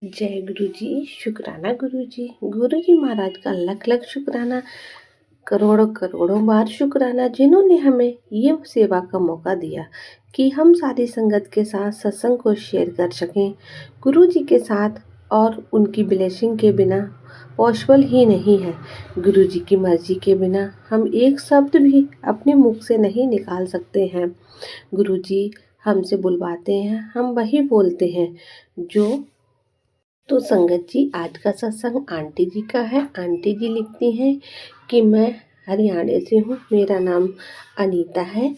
जय गुरु जी। शुक्राना गुरु जी। गुरु जी महाराज का लख लख शुक्राना, करोड़ों करोड़ों बार शुक्राना, जिन्होंने हमें ये सेवा का मौका दिया कि हम सारी संगत के साथ सत्संग को शेयर कर सकें गुरु जी के साथ। और उनकी ब्लेसिंग के बिना पॉसिबल ही नहीं है। गुरु जी की मर्जी के बिना हम एक शब्द भी अपने मुख से नहीं निकाल सकते हैं। गुरु जी हमसे बुलवाते हैं, हम वही बोलते हैं जो। तो संगत जी, आज का सत्संग आंटी जी का है। आंटी जी लिखती हैं कि मैं हरियाणा से हूँ, मेरा नाम अनीता है।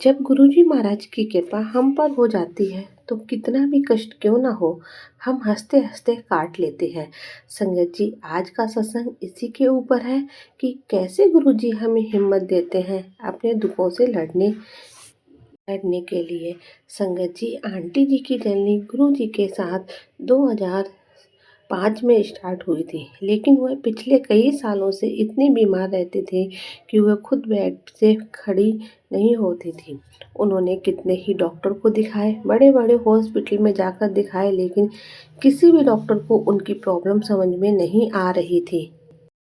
जब गुरुजी महाराज की कृपा हम पर हो जाती है तो कितना भी कष्ट क्यों ना हो, हम हंसते हंसते काट लेते हैं। संगत जी, आज का सत्संग इसी के ऊपर है कि कैसे गुरुजी हमें हिम्मत देते हैं अपने दुखों से लड़ने के लिए। संगत जी, आंटी जी की जर्नी गुरु जी के साथ 2005 में स्टार्ट हुई थी, लेकिन वह पिछले कई सालों से इतनी बीमार रहते थे कि वह खुद बेड से खड़ी नहीं होती थी। उन्होंने कितने ही डॉक्टर को दिखाए, बड़े बड़े हॉस्पिटल में जाकर दिखाए, लेकिन किसी भी डॉक्टर को उनकी प्रॉब्लम समझ में नहीं आ रही थी।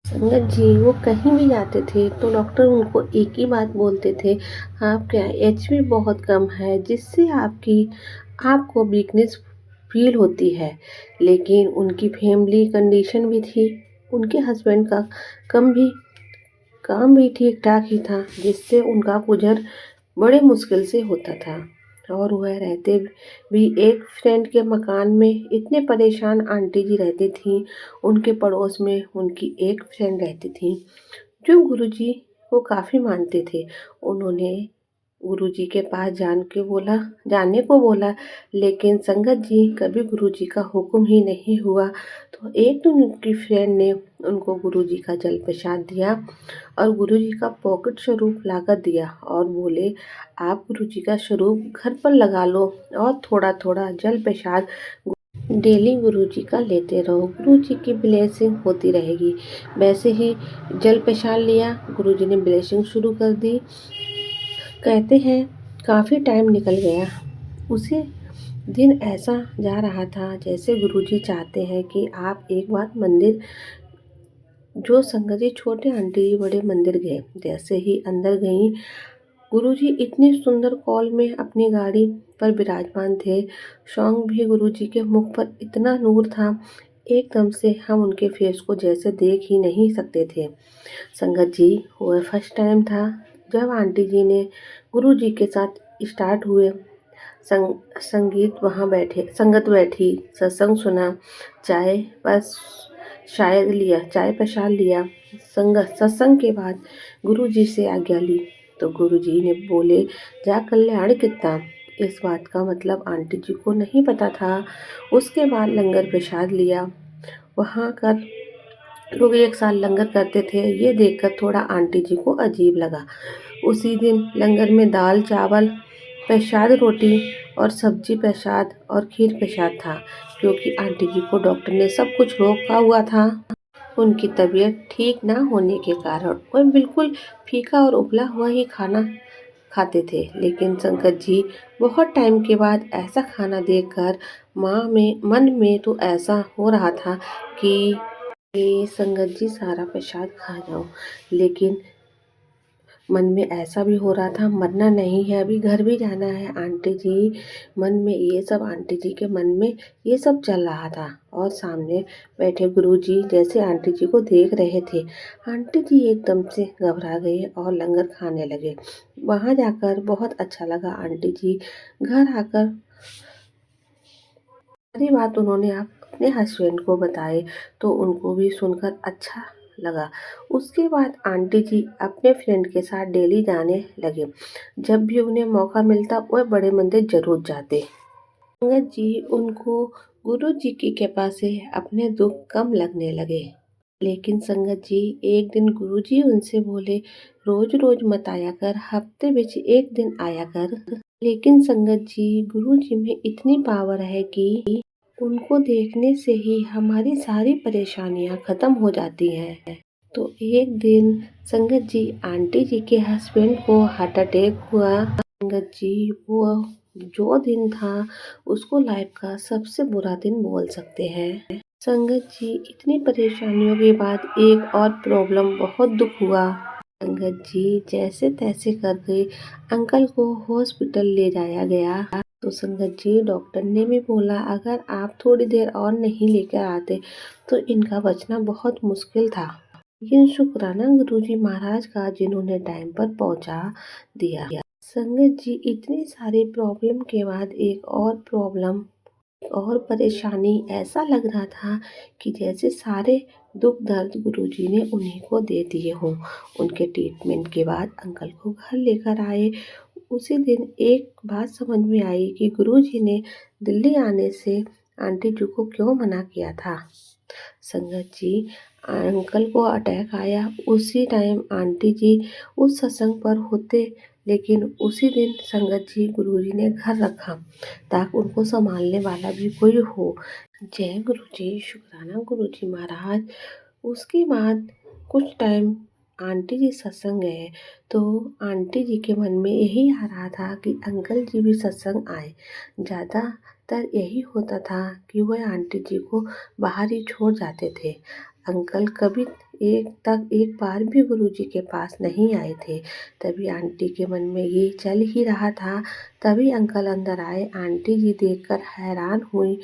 संगत जी, वो कहीं भी जाते थे तो डॉक्टर उनको एक ही बात बोलते थे, आपका एचबी बहुत कम है, जिससे आपको वीकनेस फील होती है। लेकिन उनकी फैमिली कंडीशन भी थी, उनके हस्बैंड का कम भी काम भी ठीक ठाक ही था, जिससे उनका गुजर बड़े मुश्किल से होता था। और वह रहते भी एक फ्रेंड के मकान में। इतने परेशान आंटी जी रहती थी। उनके पड़ोस में उनकी एक फ्रेंड रहती थी जो गुरुजी को काफ़ी मानते थे। उन्होंने गुरुजी के पास जाने को बोला, लेकिन संगत जी कभी गुरुजी का हुक्म ही नहीं हुआ। तो एक दिन उनकी फ्रेंड ने उनको गुरुजी का जल प्रसाद दिया और गुरुजी का पॉकेट स्वरूप लाकर दिया और बोले, आप गुरुजी का स्वरूप घर पर लगा लो और थोड़ा थोड़ा जल प्रसाद डेली गुरुजी का लेते रहो, गुरुजी की ब्लेसिंग होती रहेगी। वैसे ही जल प्रसाद लिया, गुरुजी ने ब्लेसिंग शुरू कर दी। कहते हैं काफ़ी टाइम निकल गया। उसी दिन ऐसा जा रहा था जैसे गुरुजी चाहते हैं कि आप एक बार मंदिर, जो संगत जी छोटे आंटी जी बड़े मंदिर गए। जैसे ही अंदर गई, गुरुजी इतनी सुंदर कॉल में अपनी गाड़ी पर विराजमान थे। सॉन्ग भी गुरुजी के मुख पर इतना नूर था, एकदम से हम उनके फेस को जैसे देख ही नहीं सकते थे। संगत जी, वह फर्स्ट टाइम था जब आंटी जी ने गुरुजी के साथ स्टार्ट हुए संगत बैठी, सत्संग सुना, चाय बस चाय प्रसाद लिया। सत्संग के बाद गुरुजी से आज्ञा ली तो गुरुजी ने बोले, जा कल्याण कितना। इस बात का मतलब आंटी जी को नहीं पता था। उसके बाद लंगर प्रसाद लिया। वहाँ कर लोग एक साथ लंगर करते थे, ये देखकर थोड़ा आंटी जी को अजीब लगा। उसी दिन लंगर में दाल चावल प्रसाद, रोटी और सब्जी प्रसाद और खीर प्रसाद था, क्योंकि आंटी जी को डॉक्टर ने सब कुछ रोका हुआ था। उनकी तबीयत ठीक ना होने के कारण वह बिल्कुल फीका और उबला हुआ ही खाना खाते थे। लेकिन संगत जी, बहुत टाइम के बाद ऐसा खाना देखकर मन में तो ऐसा हो रहा था कि संगत जी सारा प्रसाद खा जाऊं, लेकिन मन में ऐसा भी हो रहा था मरना नहीं है, अभी घर भी जाना है। आंटी जी आंटी जी के मन में ये सब चल रहा था। और सामने बैठे गुरुजी जैसे आंटी जी को देख रहे थे, आंटी जी एकदम से घबरा गए और लंगर खाने लगे। वहाँ जाकर बहुत अच्छा लगा। आंटी जी घर आकर सारी बात उन्होंने अपने हस्बैंड को बताए तो उनको भी सुनकर अच्छा लगा। उसके बाद आंटी जी अपने फ्रेंड के साथ डेली जाने लगे। जब भी उन्हें मौका मिलता वह बड़े मंदिर जरूर जाते। संगत जी, उनको गुरु जी की कृपा से अपने दुख कम लगने लगे। लेकिन संगत जी, एक दिन गुरु जी उनसे बोले, रोज रोज मत आया कर, हफ्ते बिच एक दिन आया कर। लेकिन संगत जी, गुरु जी में इतनी पावर है कि उनको देखने से ही हमारी सारी परेशानियां खत्म हो जाती हैं। तो एक दिन संगत जी, आंटी जी के हस्बैंड को हार्ट अटैक हुआ। संगत जी, वो जो दिन था उसको लाइफ का सबसे बुरा दिन बोल सकते हैं। संगत जी, इतनी परेशानियों के बाद एक और प्रॉब्लम, बहुत दुख हुआ। संगत जी, जैसे तैसे करके अंकल को हॉस्पिटल ले जाया गया। तो संगत जी, डॉक्टर ने भी बोला अगर आप थोड़ी देर और नहीं लेकर आते तो इनका बचना बहुत मुश्किल था। लेकिन शुक्राना गुरुजी महाराज का, जिन्होंने टाइम पर पहुंचा दिया। संगत जी, इतनी सारी प्रॉब्लम के बाद एक और प्रॉब्लम और परेशानी, ऐसा लग रहा था कि जैसे सारे दुख दर्द गुरुजी ने उन्हीं को दे दिए हों। उनके ट्रीटमेंट के बाद अंकल को घर लेकर आए। उसी दिन एक बात समझ में आई कि गुरुजी ने दिल्ली आने से आंटी जी को क्यों मना किया था। संगत जी, अंकल को अटैक आया उसी टाइम आंटी जी उस सत्संग पर होते, लेकिन उसी दिन संगत जी गुरुजी ने घर रखा ताकि उनको संभालने वाला भी कोई हो। जय गुरुजी, शुक्राना गुरुजी महाराज। उसके बाद कुछ टाइम आंटी जी सत्संग गए तो आंटी जी के मन में यही आ रहा था कि अंकल जी भी सत्संग आए। ज़्यादातर यही होता था कि वह आंटी जी को बाहर ही छोड़ जाते थे। अंकल कभी एक बार भी गुरुजी के पास नहीं आए थे। तभी आंटी के मन में ये चल ही रहा था। तभी अंकल अंदर आए। आंटी जी देखकर हैरान हुई।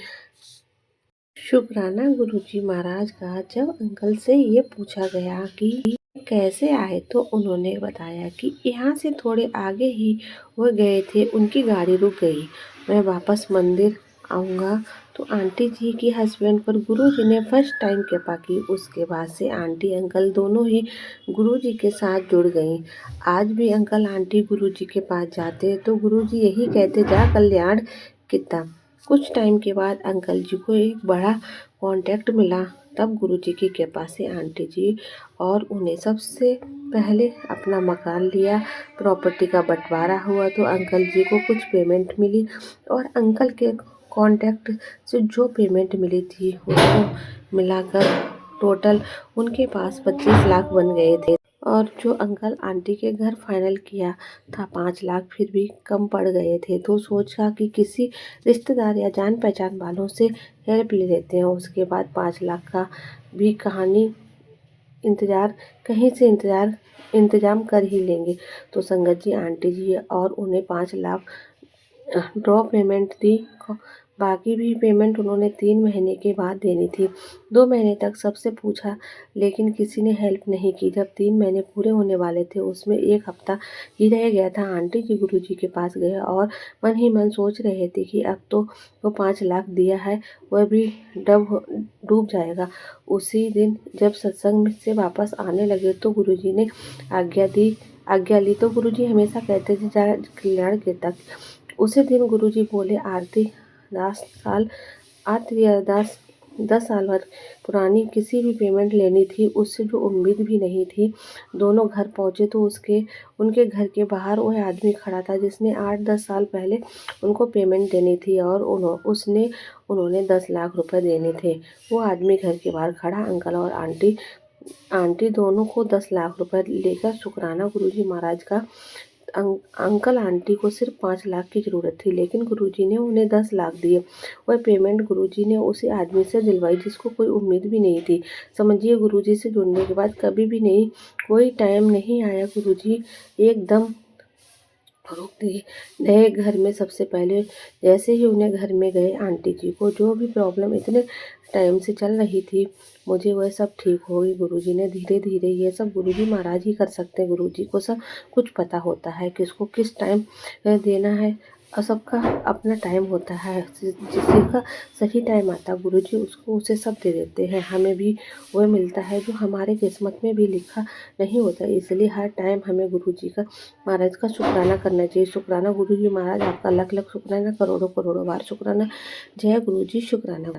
शुक्राना गुरुजी महाराज का, जब अंकल से ये पूछा गया कि कैसे आए तो उन्होंने बताया कि यहाँ से थोड़े आगे ही वो गए थे, उनकी गाड़ी रुक गई। मैं वापस मंदिर आऊँगा। तो आंटी जी की हस्बैंड पर गुरुजी ने फर्स्ट टाइम कृपा की। उसके बाद से आंटी अंकल दोनों ही गुरुजी के साथ जुड़ गई। आज भी अंकल आंटी गुरुजी के पास जाते तो गुरुजी यही कहते, जा कल्याण कितना। कुछ टाइम के बाद अंकल जी को एक बड़ा कॉन्ट्रैक्ट मिला। तब गुरुजी की कृपा से आंटी जी और उन्हें सबसे पहले अपना मकान लिया। प्रॉपर्टी का बंटवारा हुआ तो अंकल जी को कुछ पेमेंट मिली और अंकल के कॉन्ट्रैक्ट से जो पेमेंट मिली थी उसको मिलाकर टोटल उनके पास 25 लाख बन गए थे। और जो अंकल आंटी के घर फाइनल किया था 5 लाख फिर भी कम पड़ गए थे। तो सोचा कि किसी रिश्तेदार या जान पहचान वालों से हेल्प ले लेते हैं। उसके बाद 5 लाख का भी कहानी इंतज़ार कहीं से इंतज़ाम कर ही लेंगे। तो संगत जी, आंटी जी और उन्हें 5 लाख ड्रॉ पेमेंट दी। बाकी भी पेमेंट उन्होंने 3 महीने के बाद देनी थी। 2 महीने तक सबसे पूछा लेकिन किसी ने हेल्प नहीं की। जब 3 महीने पूरे होने वाले थे, उसमें 1 हफ्ता ही रह गया था, आंटी जी गुरुजी के पास गए और मन ही मन सोच रहे थे कि अब तो वो 5 लाख दिया है वह भी डूब जाएगा। उसी दिन जब सत्संग से वापस आने लगे तो गुरुजी ने आज्ञा ली। तो गुरुजी हमेशा कहते थे, जा कल्याण के तक। उसी दिन गुरुजी बोले, आरती 10 साल भर पुरानी किसी भी पेमेंट लेनी थी, उससे जो उम्मीद भी नहीं थी। दोनों घर पहुंचे तो उनके घर के बाहर वह आदमी खड़ा था जिसने 8-10 साल पहले उनको पेमेंट देनी थी और उन्होंने 10 लाख रुपए देने थे। वो आदमी घर के बाहर खड़ा, अंकल और आंटी दोनों को 10 लाख रुपए लेकर शुक्राना गुरुजी महाराज का। अंकल आंटी को सिर्फ 5 लाख की ज़रूरत थी, लेकिन गुरुजी ने उन्हें 10 लाख दिए। वह पेमेंट गुरुजी ने उसी आदमी से दिलवाई जिसको कोई उम्मीद भी नहीं थी। समझिए, गुरुजी से जुड़ने के बाद कभी भी नहीं, कोई टाइम नहीं आया गुरुजी एकदम रुक दिए। नए घर में सबसे पहले जैसे ही उन्हें घर में गए, आंटी जी को जो भी प्रॉब्लम इतने टाइम से चल रही थी, मुझे वह सब ठीक हो गई। गुरुजी ने धीरे धीरे, ये सब गुरुजी महाराज ही कर सकते हैं। गुरुजी को सब कुछ पता होता है, किसको किस टाइम देना है और सबका अपना टाइम होता है। जिसी का सही टाइम आता है गुरुजी उसको उसे सब दे देते हैं। हमें भी वह मिलता है जो हमारे किस्मत में भी लिखा नहीं होता। इसलिए हर टाइम हमें गुरुजी का, महाराज का शुक्राना करना चाहिए। शुक्राना गुरुजी महाराज, आपका लख लख शुक्राना, करोड़ों करोड़ों बार शुक्राना। जय गुरुजी, शुक्राना।